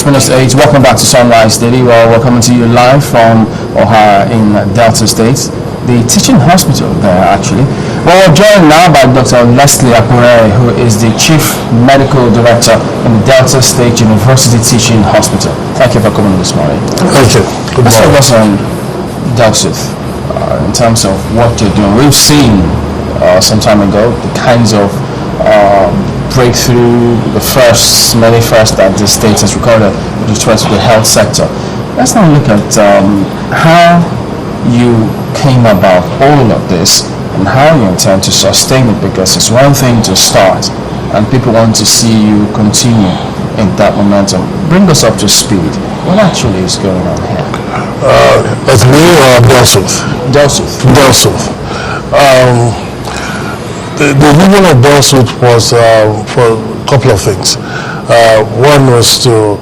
minutes to 8. Welcome back to Sunrise Daily. Well, we're coming to you live from Ohio in Delta State, the teaching hospital there actually. Well, we're joined now by Dr. Leslie Akporaiye, who is the Chief Medical Director in the Delta State University Teaching Hospital. Thank you for coming this morning. Thank you. Good morning. Let's talk about DELSUTH in terms of what you're doing. We've seen some time ago the kinds of breakthrough, many firsts that the state has recorded with respect to the health sector. Let's now look at how you came about all of this and how you intend to sustain it, because it's one thing to start and people want to see you continue in that momentum. Bring us up to speed. What actually is going on here? That's me or DELSUTH? DELSUTH. DELSUTH. The vision of DELSUTH was for a couple of things. One was to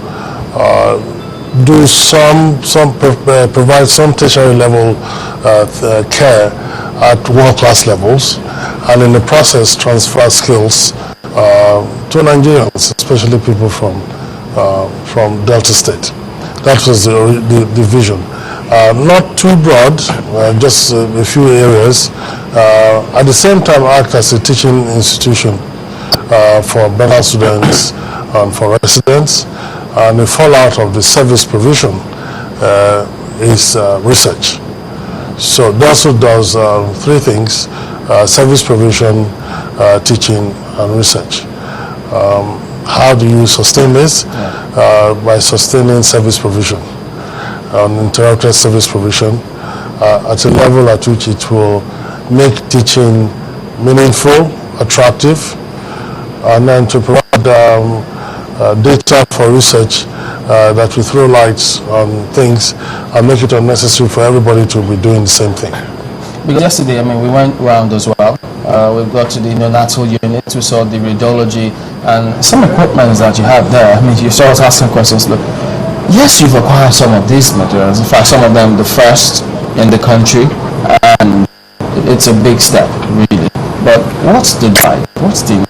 provide some tertiary level care at world-class levels, and in the process transfer skills to Nigerians, especially people from Delta State. That was the vision. Not too broad, just a few areas. At the same time, act as a teaching institution for medical students and for residents. And the fallout of the service provision is research. So DELSUTH does three things: service provision, teaching, and research. How do you sustain this? By sustaining service provision, uninterrupted service provision, at a level at which it will make teaching meaningful, attractive, and then to provide data for research that will throw lights on things and make it unnecessary for everybody to be doing the same thing. Because yesterday, we went around as well. We've got to the neonatal unit, we saw the radiology and some equipment that you have there. You saw us asking questions. Look, yes, you've acquired some of these materials. In fact, some of them the first in the country, and it's a big step, really. But what's the drive? What's the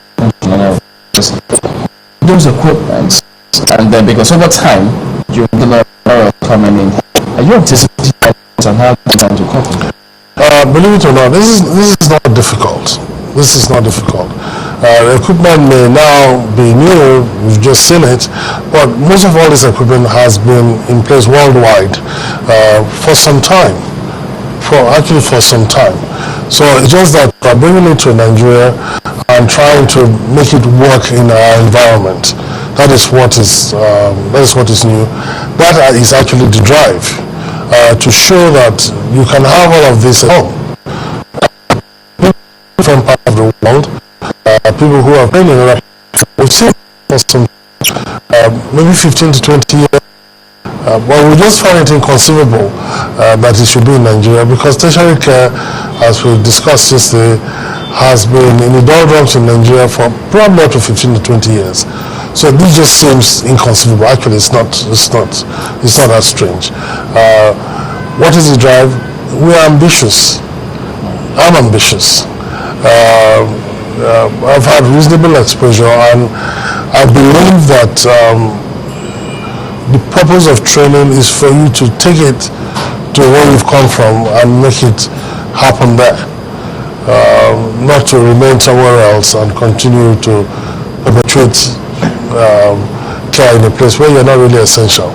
those equipment? And then, because over time, you're going to coming in. Are you anticipating on how it's going to cope? Believe it or not, this is not difficult. This is not difficult. The equipment may now be new, we've just seen it, but most of all this equipment has been in place worldwide for some time. For some time. So it's just that by bringing it to Nigeria and trying to make it work in our environment, that is what is new. That is actually the drive. To show that you can have all of this at home. Different part of the world, people who have been in Iraq, we've seen for some, maybe 15 to 20 years, but we just find it inconceivable that it should be in Nigeria, because tertiary care, as we discussed yesterday, has been in the doldrums in Nigeria for probably up to 15 to 20 years. So this just seems inconceivable. Actually, it's not that strange. What is the drive? We are ambitious. I'm ambitious. I've had reasonable exposure, and I believe that the purpose of training is for you to take it to where you've come from and make it happen there. Not to remain somewhere else and continue to perpetuate care in a place where you're not really essential.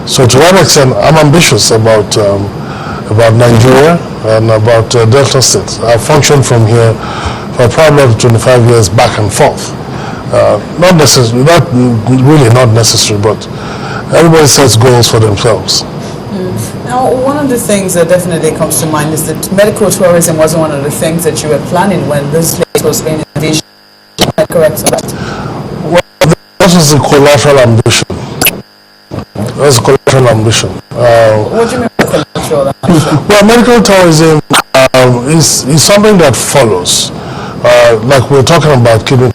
So to that extent, I'm ambitious about Nigeria and about Delta State. I've functioned from here for probably 25 years back and forth. Not really necessary, but everybody sets goals for themselves. Now, one of the things that definitely comes to mind is that medical tourism wasn't one of the things that you were planning when this place was being envisioned. Am I correct? Well, that was a collateral ambition. That's a collateral ambition. What do you mean by collateral ambition? Well, medical tourism is something that follows. Like we're talking about kidney.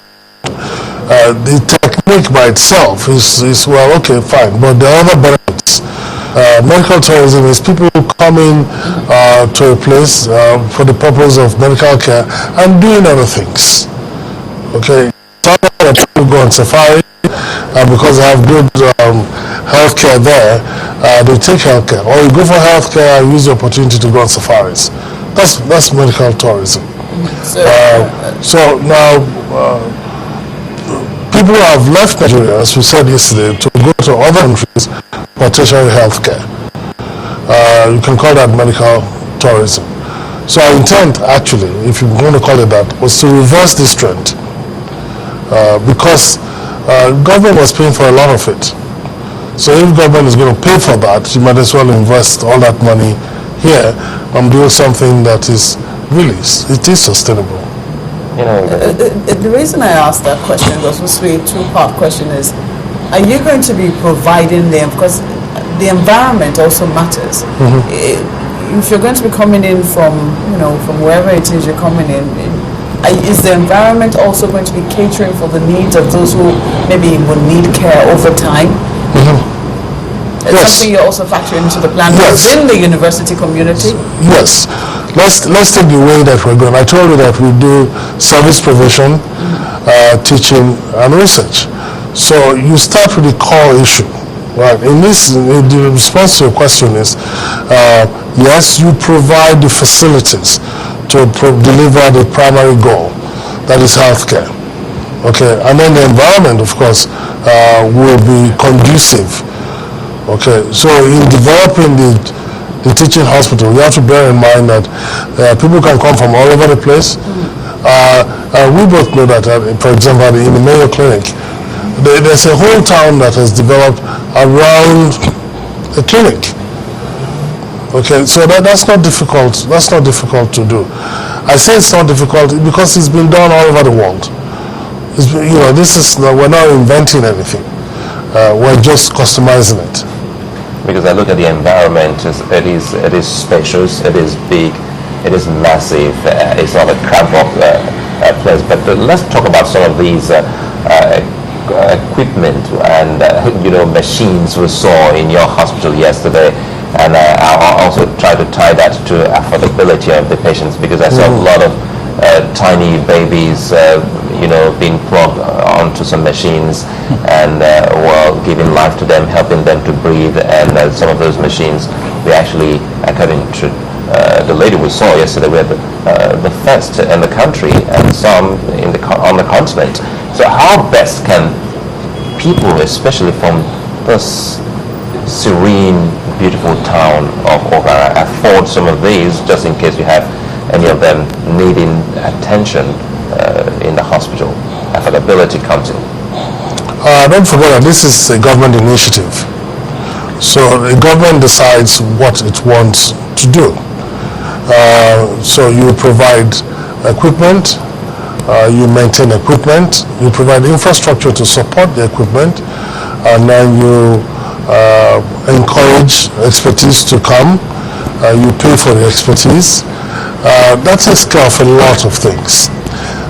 The technique by itself is well, okay, fine, but the other benefits. Medical tourism is people coming to a place for the purpose of medical care and doing other things. Okay, some people go on safari because they have good healthcare there, they take healthcare. Or you go for healthcare and use the opportunity to go on safaris. That's medical tourism. So now people have left Nigeria, as we said yesterday, to go to other countries for tertiary healthcare. You can call that medical tourism. So our intent, actually, if you want to call it that, was to reverse this trend because government was paying for a lot of it. So if government is going to pay for that, you might as well invest all that money here and do something that is really, it is sustainable. You know, the reason I asked that question was supposed to be a two-part question is, are you going to be providing them, because the environment also matters. If you're going to be coming in from, from wherever it is you're coming in, is the environment also going to be catering for the needs of those who maybe will need care over time? It's something you also factor into the plan within the university community? Yes. Let's take the way that we're going. I told you that we do service provision, teaching, and research. So you start with the core issue. Right. The response to your question is, yes, you provide the facilities to deliver the primary goal, that is healthcare. Okay, and then the environment, of course, will be conducive. Okay, so in developing the teaching hospital, you have to bear in mind that people can come from all over the place. We both know that, for example, in the Mayo Clinic, there's a whole town that has developed around a clinic. Okay, so that's not difficult. That's not difficult to do. I say it's not difficult because it's been done all over the world. We're not inventing anything. We're just customizing it. Because I look at the environment, it is spacious, it is big, it is massive. It's not a cramped up place. But let's talk about some of these equipment and machines we saw in your hospital yesterday, and I'll also try to tie that to affordability of the patients, because I saw a lot of tiny babies being plugged onto some machines and giving life to them, helping them to breathe, and some of those machines we actually, according to the lady we saw yesterday, we had the first in the country and some on the continent. So how best can people, especially from this serene, beautiful town of Okara, afford some of these, just in case you have any of them needing attention in the hospital? Affordability comes in. Don't forget that this is a government initiative. So the government decides what it wants to do. So you provide equipment, you maintain equipment, you provide infrastructure to support the equipment, and then you encourage expertise to come, you pay for the expertise. That takes care of a lot of things.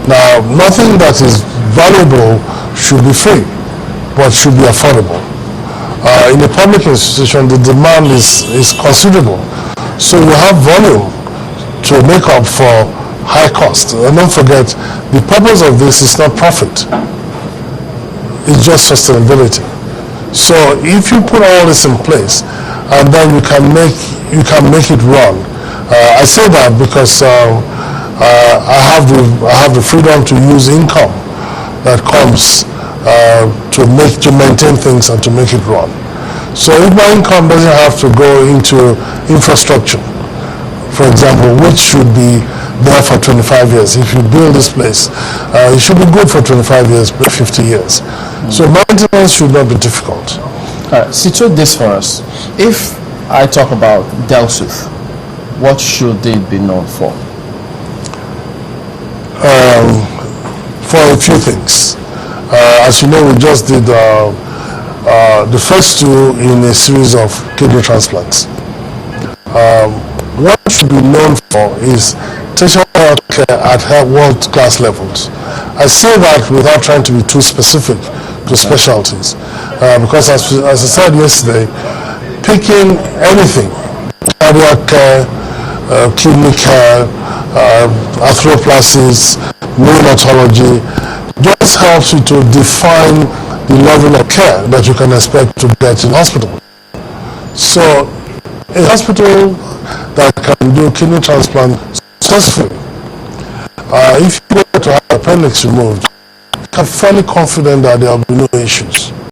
Now, nothing that is valuable should be free, but should be affordable. In a public institution, the demand is considerable. So you have volume to make up for high cost. And don't forget, the purpose of this is not profit. It's just sustainability. So if you put all this in place, and then you can make it run. I say that because I have the freedom to use income that comes to maintain things and to make it run. So if my income doesn't have to go into infrastructure, for example, which should be there for 25 years. If you build this place, it should be good for 25 years, 50 years. So maintenance should not be difficult. Situate this for us. If I talk about DELSUTH, what should they be known for? For a few things. As you know, we just did the first two in a series of kidney transplants. What should be known for is tertiary health care at world-class levels. I say that without trying to be too specific to specialties, because as I said yesterday, picking anything, cardiac care, kidney care, arthroplasties, neonatology, just helps you to define the level of care that you can expect to get in hospital. So a hospital that can do kidney transplant successfully, if you were to have appendix removed, I'm fairly confident that there will be no issues.